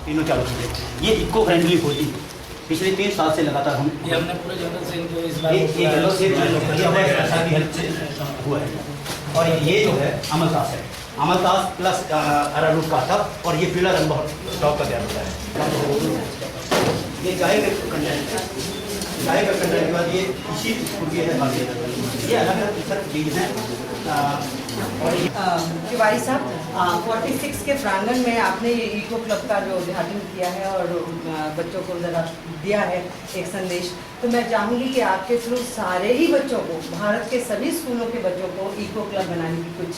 तीनों चालू कीजिए। ये इको फ्रेंडली होली पिछले 3 साल से लगातार हम ये हमने पूरे जंगल से इनको इस बार हुआ है। और ये जो है अमलतास है, अमलतास प्लस अरारूट का था, और ये पीला रंग बहुत टॉप का तैयार होता है। ये गाय का कंटेंट है, गाय का कंटेंट के बाद ये इसी फुर्गी है, ये अलग अलग सर चीज़ हैं। तिवारी साहब, 46 के प्रांगण में आपने ये इको क्लब का जो उद्घाटन किया है और बच्चों को ज़रा दिया है एक संदेश, तो मैं चाहूँगी कि आपके थ्रू सारे ही बच्चों को, भारत के सभी स्कूलों के बच्चों को इको क्लब बनाने की कुछ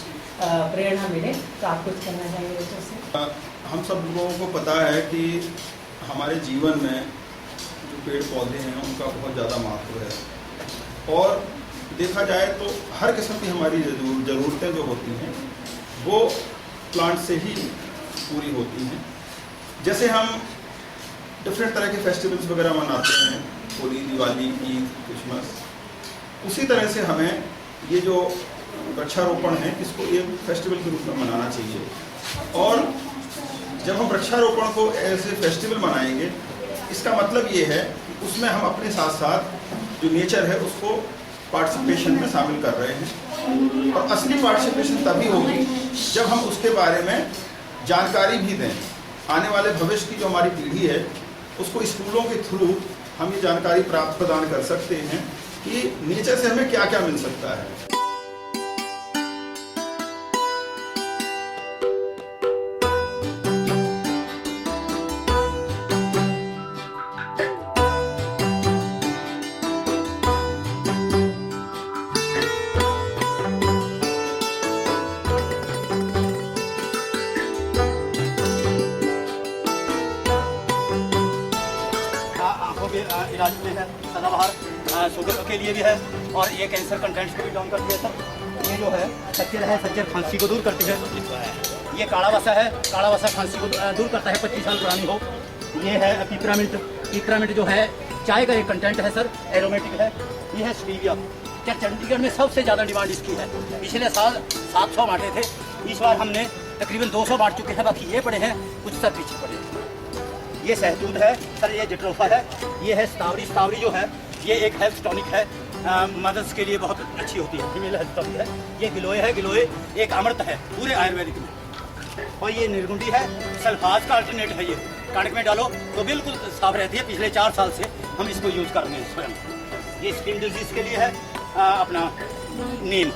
प्रेरणा मिले। तो आप कुछ कहना चाहेंगे बच्चों से? हम सब लोगों को पता है कि हमारे जीवन में जो पेड़ पौधे हैं उनका बहुत ज़्यादा महत्व है, और देखा जाए तो हर किस्म की हमारी ज़रूरतें जो होती हैं वो प्लांट से ही पूरी होती हैं। जैसे हम डिफरेंट तरह के फेस्टिवल्स वगैरह मनाते हैं, होली, दिवाली, ईद, क्रिसमस, उसी तरह से हमें ये जो वृक्षारोपण है इसको एक फेस्टिवल के रूप में मनाना चाहिए। और जब हम वृक्षारोपण को ऐसे फेस्टिवल मनाएंगे, इसका मतलब ये है कि उसमें हम अपने साथ साथ जो नेचर है उसको पार्टिसिपेशन में शामिल कर रहे हैं, और असली पार्टिसिपेशन तभी होगी जब हम उसके बारे में जानकारी भी दें। आने वाले भविष्य की जो हमारी पीढ़ी है उसको स्कूलों के थ्रू हम ये जानकारी प्रदान कर सकते हैं कि नेचर से हमें क्या क्या मिल सकता है। इलाज में है, सदाबहार शुगर के लिए भी है, और ये कैंसर कंटेंट्स को भी डाउन करती है सर। ये जो है सज्जर खांसी को दूर करती है। ये काला वसा है, काला वसा खांसी को दूर करता है, 25 साल पुरानी हो। ये है पिपरामिंट, पिपरामिंट जो है चाय का एक कंटेंट है सर, एरोमेटिक है। ये है स्टीविया, क्या चंडीगढ़ में सबसे ज़्यादा डिमांड इसकी है। पिछले साल 700 बांटे थे, इस बार हमने तकरीबन 200 बांट चुके हैं, बाकी ये पड़े हैं, कुछ सर पीछे पड़े हैं। ये सहतूत है सर, ये जिट्रोफा है, ये है स्टावरी। स्टावरी जो है ये एक हेल्थ टॉनिक है, मदर्स के लिए बहुत अच्छी होती है, फीमेल हेल्थ टॉनिक है। ये गिलोय है, गिलोय एक अमृत है पूरे आयुर्वेदिक में। और ये निर्गुंडी है, सल्फाज का अल्टरनेट है। ये कणक में डालो तो बिल्कुल साफ रहती है। पिछले 4 साल से हम इसको यूज़ कर रहे हैं स्वयं। ये स्किन डिजीज़ के लिए है अपना नीम।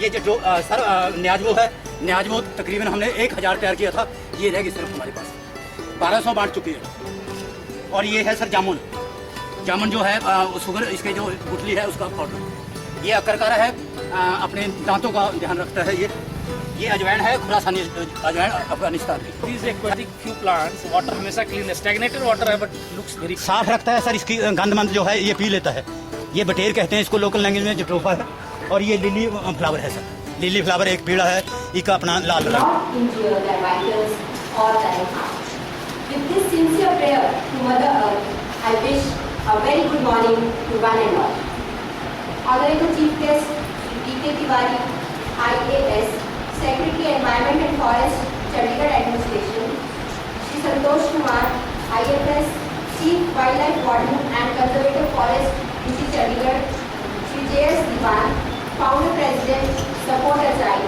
ये जो सर न्याजमो है, न्याजमो तकरीबन हमने 1000 तैयार किया था, ये रहेगी सिर्फ हमारे पास, 1200 बांट चुके हैं। और ये है सर जामुन, जामुन जो है शुगर इसके जो गुठली है उसका पाउडर। ये अकरकारा है, अपने दांतों का ध्यान रखता है। ये अजवाइन है, खुरासानी अजवाइन अफगानिस्तान की। These aquatic few plants, water हमेशा clean है, stagnated water है but looks very साफ रखता है सर, इसकी गंदमंद जो है ये पी लेता है। ये बटेर कहते हैं इसको लोकल लैंग्वेज में, जिट्रोफा है। और ये लिली फ्लावर है सर, लिली फ्लावर एक पीला है, इसका अपना लाल रंग। With this sincere prayer to Mother Earth, I wish a very good morning to one and all. Honorable Chief Guest, D.K. Tiwari, IAS, Secretary Environment and Forest, Chandigarh Administration, Shri Santosh Kumar, IFS, Chief Wildlife Warden and Conservative Forest, UC Chandigarh, Shri J.S. Diwan, Founder President, Support Achai,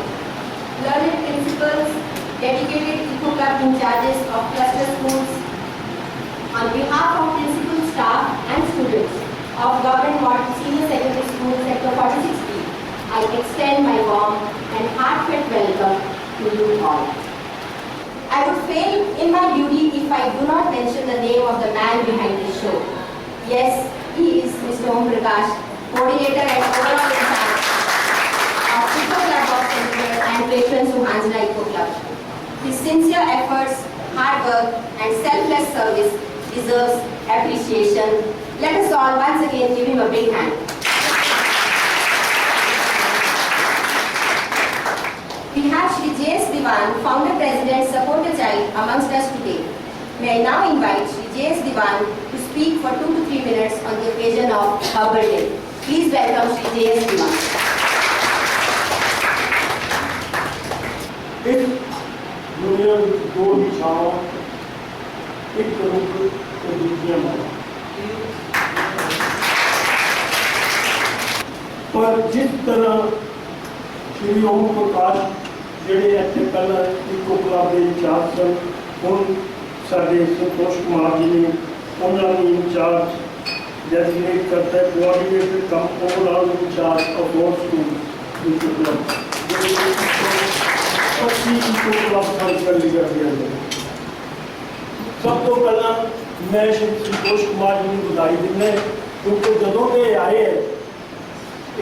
learned principals, dedicated Eco Club in charges of cluster schools. On behalf of principal staff and students of Government Model Senior Secondary School Sector 46B, I extend my warm and heartfelt welcome to you all. I would fail in my duty if I do not mention the name of the man behind this show. Yes, he is Mr. Om Prakash, coordinator and overall in charge of Eco Club of Chandigarh and patron Suhanjana Eco Club. His sincere efforts, hard work and selfless service deserves appreciation. Let us all once again give him a big hand. We have Shri J.S. Diwan, Founder President, Support Achai amongst us today. May I now invite Shri J.S. Diwan to speak for 2 to 3 minutes on the occasion of Herbal Day. Please welcome Shri J.S. Diwan. दुनिया दो दिशाओं एक रूप ते दूजियां मां। पर जिस तरह श्री ओम प्रकाश ਜਿਹੜੇ ਇੱਥੇ ਪਹਿਲਾਂ ਇੱਕੋ ਕਲੱਬ ਦੇ ਇੰਚਾਰਜ ਸਨ, ਹੁਣ ਸਾਡੇ ਸੰਤੋਸ਼ ਕੁਮਾਰ ਜੀ ਨੇ ਉਹਨਾਂ ਨੂੰ ਇੰਚਾਰਜ ਡੈਜ਼ਿਗਨੇਟ ਕਰਤਾ ਹੈ, coordinator cum overall incharge of all school eco club ਜਿਹੜੇ 25 ਇੱਕੋ ਕਲੱਬ ਸੰਕਲਨ ਕਰਦੇ ਹਨ। ਸਭ ਤੋਂ ਪਹਿਲਾਂ ਮੈਂ ਸ਼੍ਰੀ ਸੰਤੋਸ਼ ਕੁਮਾਰ ਜੀ ਨੂੰ ਵਧਾਈ ਦਿੰਦਾ ਕਿਉਂਕਿ ਜਦੋਂ ਦੇ ਆਏ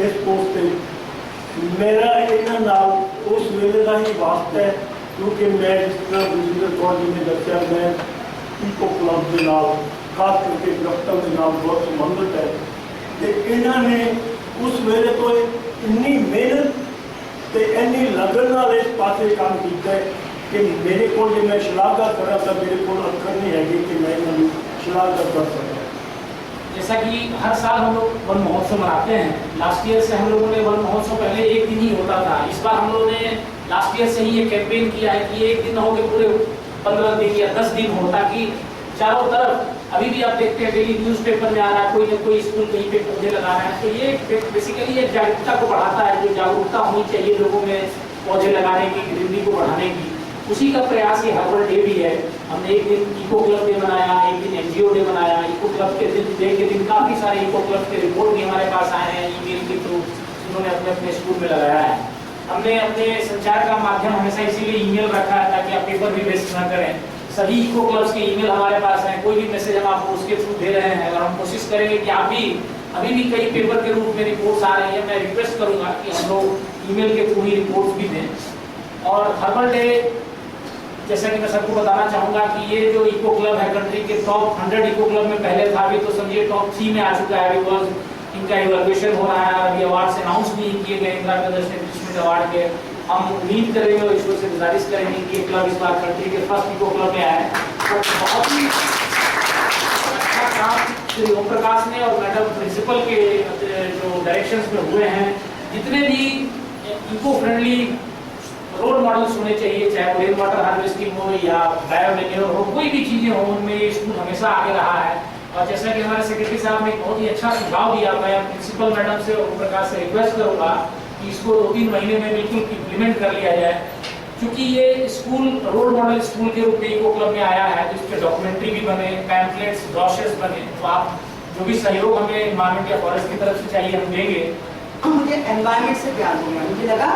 ਇਸ ਪੋਸਟ ਤੇ मेरा इन्होंने नाल उस वेले का ही वास्ता है क्योंकि मैं जिस तरह बलजिंदर कौर जी ने दसिया मैं इको क्लब के नाल खास करके दफ्तर के नाल बहुत संबंधित है तो इन्होंने उस वेले तो इन्नी मेहनत तो इन्नी लगन नाल इस पासे काम किया है कि मेरे को जो मैं शलाघा करा तो मेरे को अखर नहीं है कि मैं इन्होंने शलाघा कर सकता। जैसा कि हर साल हम लोग वन महोत्सव मनाते हैं, लास्ट ईयर से हम लोगों ने वन महोत्सव पहले एक दिन ही होता था, इस बार हम लोगों ने लास्ट ईयर से ही ये कैंपेन किया है कि एक दिन हो गए पूरे 15 दिन या 10 दिन हो, ताकि चारों तरफ अभी भी आप देखते हैं डेली न्यूज़पेपर में आ रहा है कोई न कोई स्कूल कहीं पे पौधे लगा रहे हैं, तो ये बेसिकली एक जागरूकता को बढ़ाता है, जो जागरूकता होनी चाहिए लोगों में पौधे लगाने की, ग्रीनरी को बढ़ाने की, उसी का प्रयास ये हर्बल डे भी है। हमने एक दिन इको क्लब डे बनाया, एक दिन एनजीओ डे बनाया। इको क्लब के दिन काफ़ी सारे इको क्लब के रिपोर्ट भी हमारे पास आए हैं ईमेल के थ्रू, उन्होंने अपने अपने स्कूल में लगाया है। हमने अपने संचार का माध्यम हमेशा इसीलिए ईमेल रखा है ताकि आप पेपर भी वेस्ट ना करें। सभी इको क्लब्स के ईमेल हमारे पास हैं, कोई भी मैसेज हम आपको उसके थ्रू दे रहे हैं और हम कोशिश करेंगे कि आप भी अभी भी कई पेपर के रूप में रिपोर्ट्स आ रही है, मैं रिक्वेस्ट करूँगा कि हम लोग ईमेल के थ्रू ही रिपोर्ट्स भी दें। और हर्बल डे जैसा कि मैं सबको बताना चाहूँगा कि ये जो इको क्लब है कंट्री के टॉप 100 इको क्लब में पहले था, अभी तो समझिए टॉप 3 में आ चुका है, बिकॉज इनका इवैल्यूएशन हो रहा है और अभी अवार्ड्स अनाउंस भी किए गए इंदिरा प्रदर्शन एनरिचमेंट अवार्ड के। हम उम्मीद करेंगे और ईश्वर से गुजारिश करेंगे कि ये क्लब इस बार कंट्री के फर्स्ट इको क्लब में आए। तो बहुत ही अच्छा काम श्री ओम प्रकाश ने और मैडम प्रिंसिपल के जो डायरेक्शंस में हुए हैं, जितने भी इको फ्रेंडली रोल मॉडल्स होने चाहिए, चाहे वो रेन वाटर हार्वेस्टिंग हो या बायोमैन्योर हो, कोई भी चीज़ें हो, उनमें ये स्कूल हमेशा आगे रहा है। और जैसा कि हमारे सेक्रेटरी साहब ने एक बहुत ही अच्छा सुझाव दिया, मैं प्रिंसिपल मैडम से ओम प्रकाश से रिक्वेस्ट करूँगा कि इसको 2-3 महीने में बिल्कुल इम्प्लीमेंट कर लिया जाए, क्योंकि ये स्कूल रोल मॉडल स्कूल के रूप में इको क्लब में आया है, जिस पर डॉक्यूमेंट्री भी बने, पैम्फलेट्स, ब्रोशर्स बने। तो आप जो भी सहयोग हमें एनवायरमेंट या फॉरेस्ट की तरफ से चाहिए हम देंगे। मुझे एनवायरमेंट से प्यार हो गया, मुझे लगा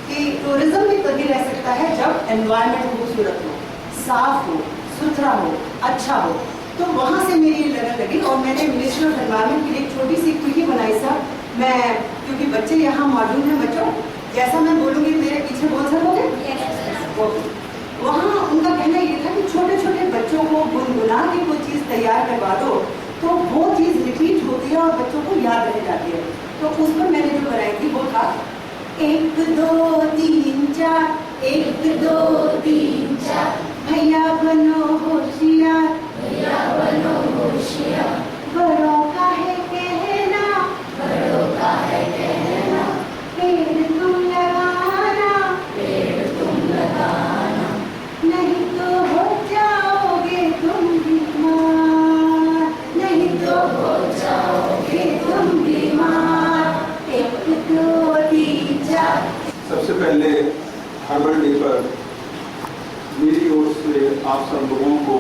कि टूरिज्म भी तभी रह सकता है जब एनवायरनमेंट खूबसूरत हो, साफ हो, सुथरा हो, अच्छा हो। तो वहाँ से मेरी लगन लगी और मैंने मिनिस्ट्री ऑफ एनवायरनमेंट के लिए एक छोटी सी क्विकी बनाई सर। मैं क्योंकि बच्चे यहाँ मौजूद हैं, बच्चों जैसा मैं बोलूँगी मेरे पीछे बोल सकोगे। वहाँ उनका कहना ये था कि छोटे छोटे बच्चों को गुनगुना के कोई चीज़ तैयार करवा दो तो वो चीज़ रिपीट होती है और बच्चों को याद रह जाती है। तो उस पर मैंने जो बनाई थी वो था 1 2 3 4, 1 2 3 4, भैया बनो होशियार, भैया बनो होशियार, बड़ों का है कहना, बड़ों का है कहना, पेड़ तुम लगाना, पेड़ तुम लगाना, नहीं तो हो जाओगे तुम बीमार, नहीं तो हो जाओगे तुम बीमार। 1 2 3 4। सबसे पहले हर्बल डे पर मेरी ओर से आप सब लोगों को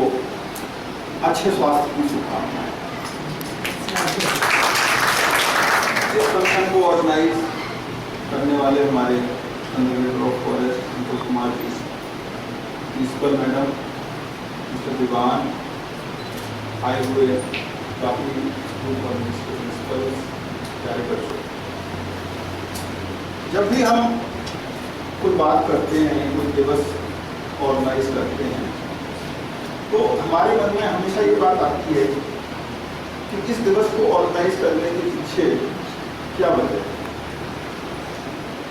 अच्छे स्वास्थ्य की शुभकामनाएं। इस फंक्शन को ऑर्गेनाइज करने वाले हमारे conservator of forest Santosh Kumar ji, principal madam, mister Diwan, आए हुए काफ़ी स्कूल और प्रिंसिपल, प्यारे बच्चों, जब भी हम कोई बात करते हैं, कोई दिवस ऑर्गेनाइज करते हैं, तो हमारे मन में हमेशा ये बात आती है कि इस दिवस को ऑर्गेनाइज करने के पीछे क्या वजह है।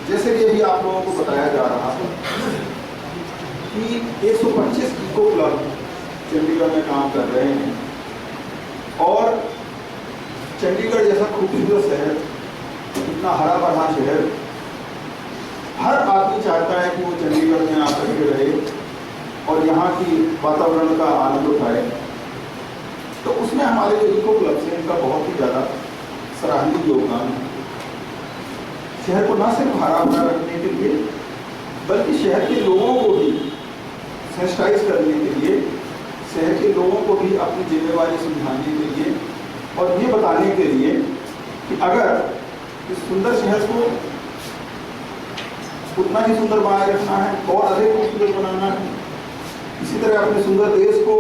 जैसे कि अभी आप लोगों को बताया जा रहा है कि 125 इको क्लब चंडीगढ़ में काम कर रहे हैं और चंडीगढ़ जैसा खूबसूरत शहर, इतना हरा भरा शहर, हर आदमी चाहता है कि वो चंडीगढ़ में आकर के रहे और यहाँ की वातावरण का आनंद उठाए। तो उसमें हमारे जो इको क्लब से इनका बहुत ही ज़्यादा सराहनीय योगदान है। शहर को न सिर्फ हरा भरा रखने के लिए बल्कि शहर के लोगों को भी सेंसिटाइज करने के लिए, शहर के लोगों को भी अपनी जिम्मेवारी समझाने के लिए और ये बताने के लिए कि अगर इस सुंदर शहर को उतना ही सुंदर बनाए रखना है और अधिक खूबसूरत बनाना है, इसी तरह अपने सुंदर देश को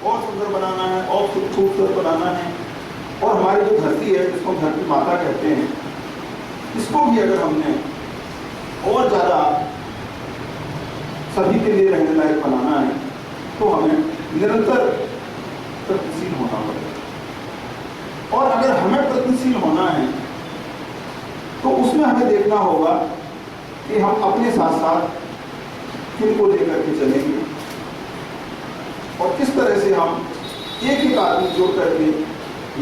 और सुंदर बनाना है और खूबसूरत बनाना है, और हमारी जो धरती है जिसको धरती माता कहते हैं, इसको भी अगर हमने और ज़्यादा सभी के लिए रहने लायक बनाना है तो हमें निरंतर प्रगतिशील होना पड़ेगा। और अगर हमें प्रगतिशील होना है तो उसमें हमें देखना होगा कि हम अपने साथ साथ किनको लेकर के चलेंगे और किस तरह से हम एक एक आदमी जोड़ करके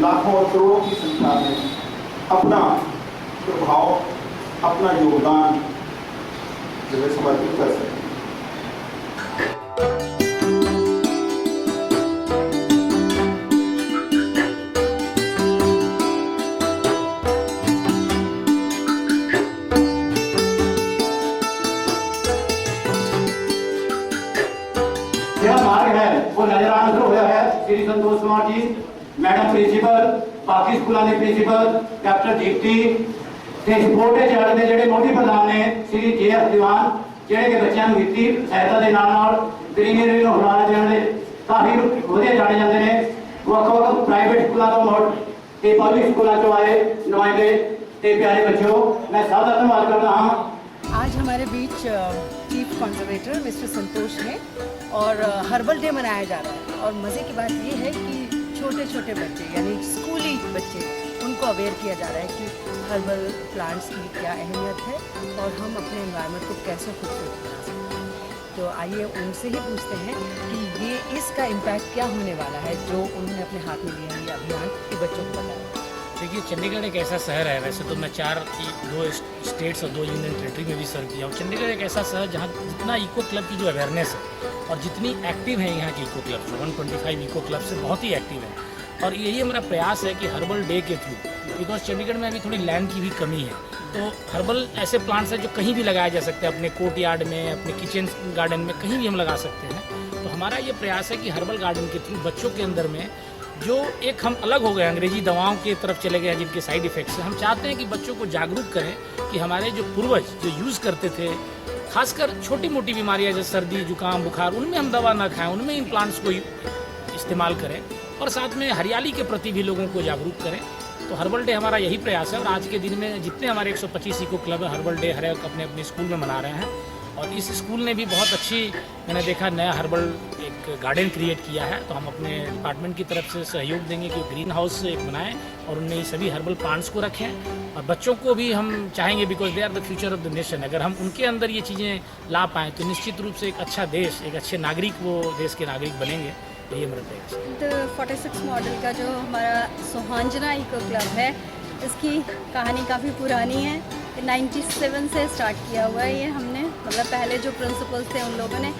लाखों और करोड़ों की संख्या में अपना प्रभाव, अपना योगदान जो है समर्पित कर सकें। यह मार्ग है वो नजराना शुरू हुआ है श्री संतोष कुमार जी, मैडम प्रिंसिपल, बाकी स्कूलों के प्रिंसिपल, कैप्टन दीप्ति ते सपोर्टे चढ़ते जेडे मोदी प्रधान ने श्री JF दीवान जेडे के बच्चों को वित्तीय सहायता के नाल ग्रीनरी को बढ़ावा देने काफी वधिया जाने जाते हैं। ਵੱਖ-ਵੱਖ प्राइवेट स्कूलों तो मोड़ ते पब्लिक स्कूलों चो आए नुमाइंदे ते प्यारे बच्चों, मैं सब का धन्यवाद करता हूँ। आज हमारे बीच चीफ कंजर्वेटर मिस्टर संतोष हैं और हर्बल डे मनाया जा रहा है। और मज़े की बात ये है कि छोटे छोटे बच्चे यानी स्कूली बच्चे उनको अवेयर किया जा रहा है कि हर्बल प्लांट्स की क्या अहमियत है और हम अपने एनवायरनमेंट को कैसे खूबसूरत बना सकते हैं। तो आइए उनसे ही पूछते हैं कि ये इसका इम्पैक्ट क्या होने वाला है जो उन्होंने अपने हाथ में लिया है ये अभियान कि बच्चों को बताया। देखिए, चंडीगढ़ एक ऐसा शहर है, वैसे तो मैं 2 स्टेट्स और 2 यूनियन टेरेटरी में भी सर्व किया हूँ। चंडीगढ़ एक ऐसा शहर जहाँ जितना इको क्लब की जो अवेयरनेस है और जितनी एक्टिव है यहाँ के इको क्लब, 125 इको क्लब से बहुत ही एक्टिव है। और यही हमारा प्रयास है कि हर्बल डे के थ्रू, बिकॉज चंडीगढ़ में अभी थोड़ी लैंड की भी कमी है, तो हर्बल ऐसे प्लांट्स हैं जो कहीं भी लगाया जा सकते हैं, अपने कोर्ट यार्ड में, अपने किचन गार्डन में, कहीं भी हम लगा सकते हैं। तो हमारा ये प्रयास है कि हर्बल गार्डन के थ्रू बच्चों के अंदर में जो एक हम अलग हो गए अंग्रेजी दवाओं की तरफ चले गए हैं जिनके साइड इफ़ेक्ट्स हैं, हम चाहते हैं कि बच्चों को जागरूक करें कि हमारे जो पूर्वज जो यूज़ करते थे, खासकर छोटी मोटी बीमारियां जैसे सर्दी जुकाम बुखार, उनमें हम दवा ना खाएं, उनमें इन प्लांट्स को इस्तेमाल करें और साथ में हरियाली के प्रति भी लोगों को जागरूक करें। तो हर्बल डे हमारा यही प्रयास है और आज के दिन में जितने हमारे 125 इको क्लब है, हर्बल डे हर एक अपने अपने स्कूल में मना रहे हैं। और इस स्कूल ने भी बहुत अच्छी, मैंने देखा, नया हर्बल एक गार्डन क्रिएट किया है। तो हम अपने डिपार्टमेंट की तरफ से सहयोग देंगे कि ग्रीन हाउस एक बनाएं और उनमें सभी हर्बल प्लांट्स को रखें। और बच्चों को भी हम चाहेंगे, because they are the future of the nation, अगर हम उनके अंदर ये चीज़ें ला पाएँ तो निश्चित रूप से एक अच्छा देश, एक अच्छे नागरिक वो देश के नागरिक बनेंगे। यही हमारा प्रयास है। 46 मॉडल का जो हमारा सोहांजना इको क्लब है, इसकी कहानी काफ़ी पुरानी है। 97 से स्टार्ट किया हुआ है ये हमने, मतलब पहले जो प्रिंसिपल्स थे उन लोगों ने,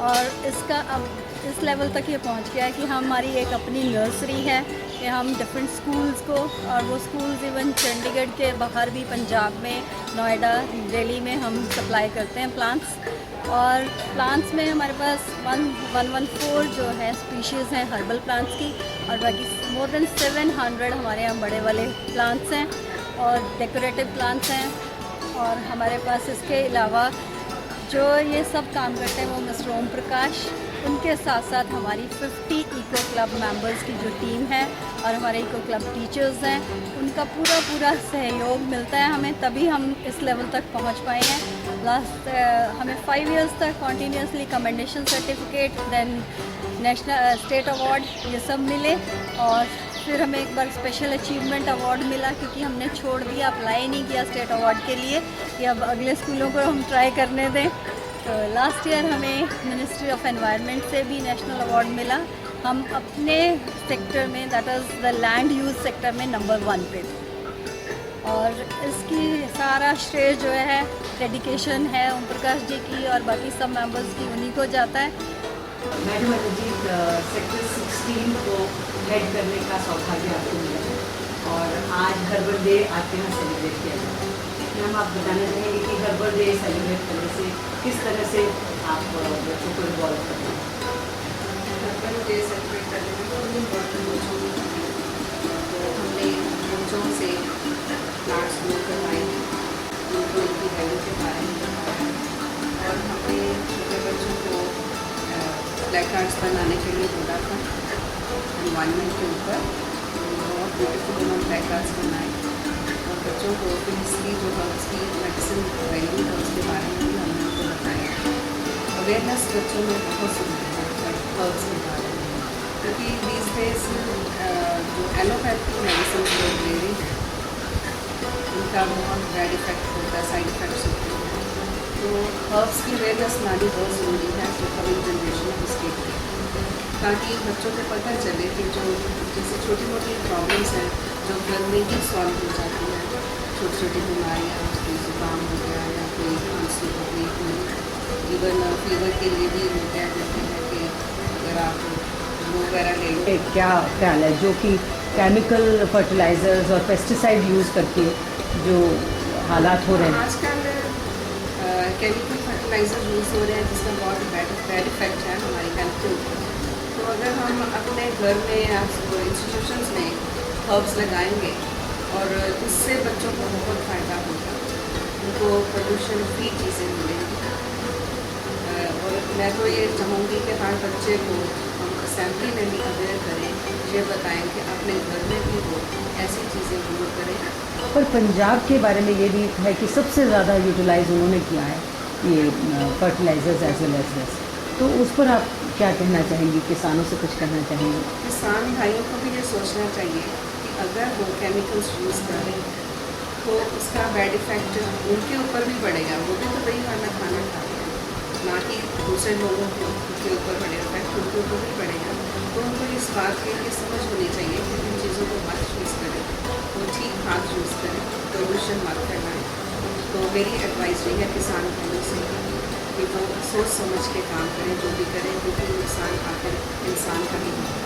और इसका अब इस लेवल तक ये पहुंच गया है कि हमारी एक अपनी नर्सरी है कि हम डिफरेंट स्कूल्स को, और वो स्कूल्स इवन चंडीगढ़ के बाहर भी, पंजाब में, नोएडा, दिल्ली में हम सप्लाई करते हैं प्लांट्स। और प्लांट्स में हमारे पास 114 जो है स्पीशीज़ हैं हर्बल प्लांट्स की, और बाकी मोर देन 700 हमारे यहाँ बड़े वाले प्लांट्स हैं और डेकोरेटिव प्लांट्स हैं। और हमारे पास इसके अलावा जो ये सब काम करते हैं वो मिस्टर ओम प्रकाश, उनके साथ साथ हमारी 50 इको क्लब मेंबर्स की जो टीम है और हमारे इको क्लब टीचर्स हैं, उनका पूरा सहयोग मिलता है हमें, तभी हम इस लेवल तक पहुंच पाए हैं। लास्ट हमें 5 इयर्स तक continuously commendation certificate, then national state award, ये सब मिले। और फिर हमें एक बार स्पेशल अचीवमेंट अवार्ड मिला क्योंकि हमने छोड़ दिया, अप्लाई नहीं किया स्टेट अवार्ड के लिए कि अब अगले स्कूलों को हम ट्राई करने दें। तो लास्ट ईयर हमें मिनिस्ट्री ऑफ एनवायरनमेंट से भी नेशनल अवार्ड मिला। हम अपने सेक्टर में, that is the land use sector में नंबर 1 पे थे। और इसकी सारा श्रेय जो है डेडिकेशन है ओम प्रकाश जी की और बाकी सब मेंबर्स की, उन्हीं को जाता है। मैडम अनिजीत, सेक्टर 16 को हेड करने का सौभाग्य आपको मिला है और आज हर्बल डे आपके यहाँ सेलिब्रेट किया जा रहा है। मैम, आप बताना चाहेंगे कि हर्बल डे सेलिब्रेट करने से किस तरह से आप बच्चों को इन्वॉल्व करते हैं? हर्बल डे सेलिब्रेट करने में बहुत इम्पोर्टेंट बच्चों तो हमने बच्चों से प्लांट्स ग्रो करवाए, उनको इनकी वैल्यू के बारे में बताया और हमने छोटे बच्चों को ब्लैक कार्ड्स बनाने के लिए बोला था एनवायरनमेंट के ऊपर। बहुत ब्यूटीफुल उन्होंने ब्लैक कार्ड्स बनाए और बच्चों को इसकी जो हर्ब्स की मेडिसिन वैल्यू है उसके बारे में भी हमने उनको बताया। अवेयरनेस बच्चों में बहुत सुंदर है हर्ब्स के बारे में, क्योंकि these days जो एलोपैथी मेडिसिन लोग ले रही हैं उनका बहुत बैड इफेक्ट होता है, साइड इफ़ेक्ट्स होते हैं। तो हर्ब्स की अवेयरनेस लानी बहुत ज़रूरी है जो कमिंग जनरेशन है उसके लिए, ताकि बच्चों को पता चले कि जो जैसे छोटी मोटी प्रॉब्लम्स हैं जो घर में ही सॉल्व हो जाती हैं, छोटी छोटी बीमारियाँ, कोई जुकाम हो गया या कोई खांसी हो गई, कोई इवन फीवर के लिए भी लोग कह देते हैं कि अगर आप वो वगैरह ले लो। क्या ख्याल है जो कि केमिकल फर्टिलाइजर्स और पेस्टिसाइड यूज़ करके जो हालात हो रहे हैं? आजकल केमिकल फर्टिलाइजर यूज़ हो रहे हैं जिसका बहुत बैड इफेक्ट है हमारी हेल्थ के ऊपर। तो अगर हम अपने घर में या इंस्टीट्यूशंस में हर्ब्स लगाएंगे और उससे बच्चों को बहुत फ़ायदा होगा, उनको पोल्यूशन फ्री चीज़ें मिलेंगी। और मैं तो ये चाहूँगी कि हर बच्चे को हम असेंबली में भी अवेयर करें, ये बताएं कि अपने घर में भी वो ऐसी चीज़ें यूज़ करें। पर पंजाब के बारे में ये भी है कि सबसे ज़्यादा यूटिलाइज उन्होंने किया है ये fertilizers as well as this, तो उस पर आप क्या कहना चाहेंगी? किसानों से कुछ कहना चाहेंगे? किसान भाइयों को भी ये सोचना चाहिए कि अगर वो केमिकल्स यूज़ करें तो उसका बैड इफ़ेक्ट उनके ऊपर भी पड़ेगा। वो भी तो वही खाना खाते हैं, ना कि दूसरे लोगों के ऊपर पड़ेगा, इफेक्ट उनके ऊपर भी पड़ेगा। तो उनको इस बात की ये समझ होनी चाहिए कि इन चीज़ों को मत यूज़ करें, वो ठीक हाथ यूज़ करें, पोल्यूशन मत फैलाएं। तो मेरी एडवाइस ये है किसान भाइयों से कि वो सोच समझ के काम करें, जो भी करें, क्योंकि नुकसान आखिर इंसान का ही होता है।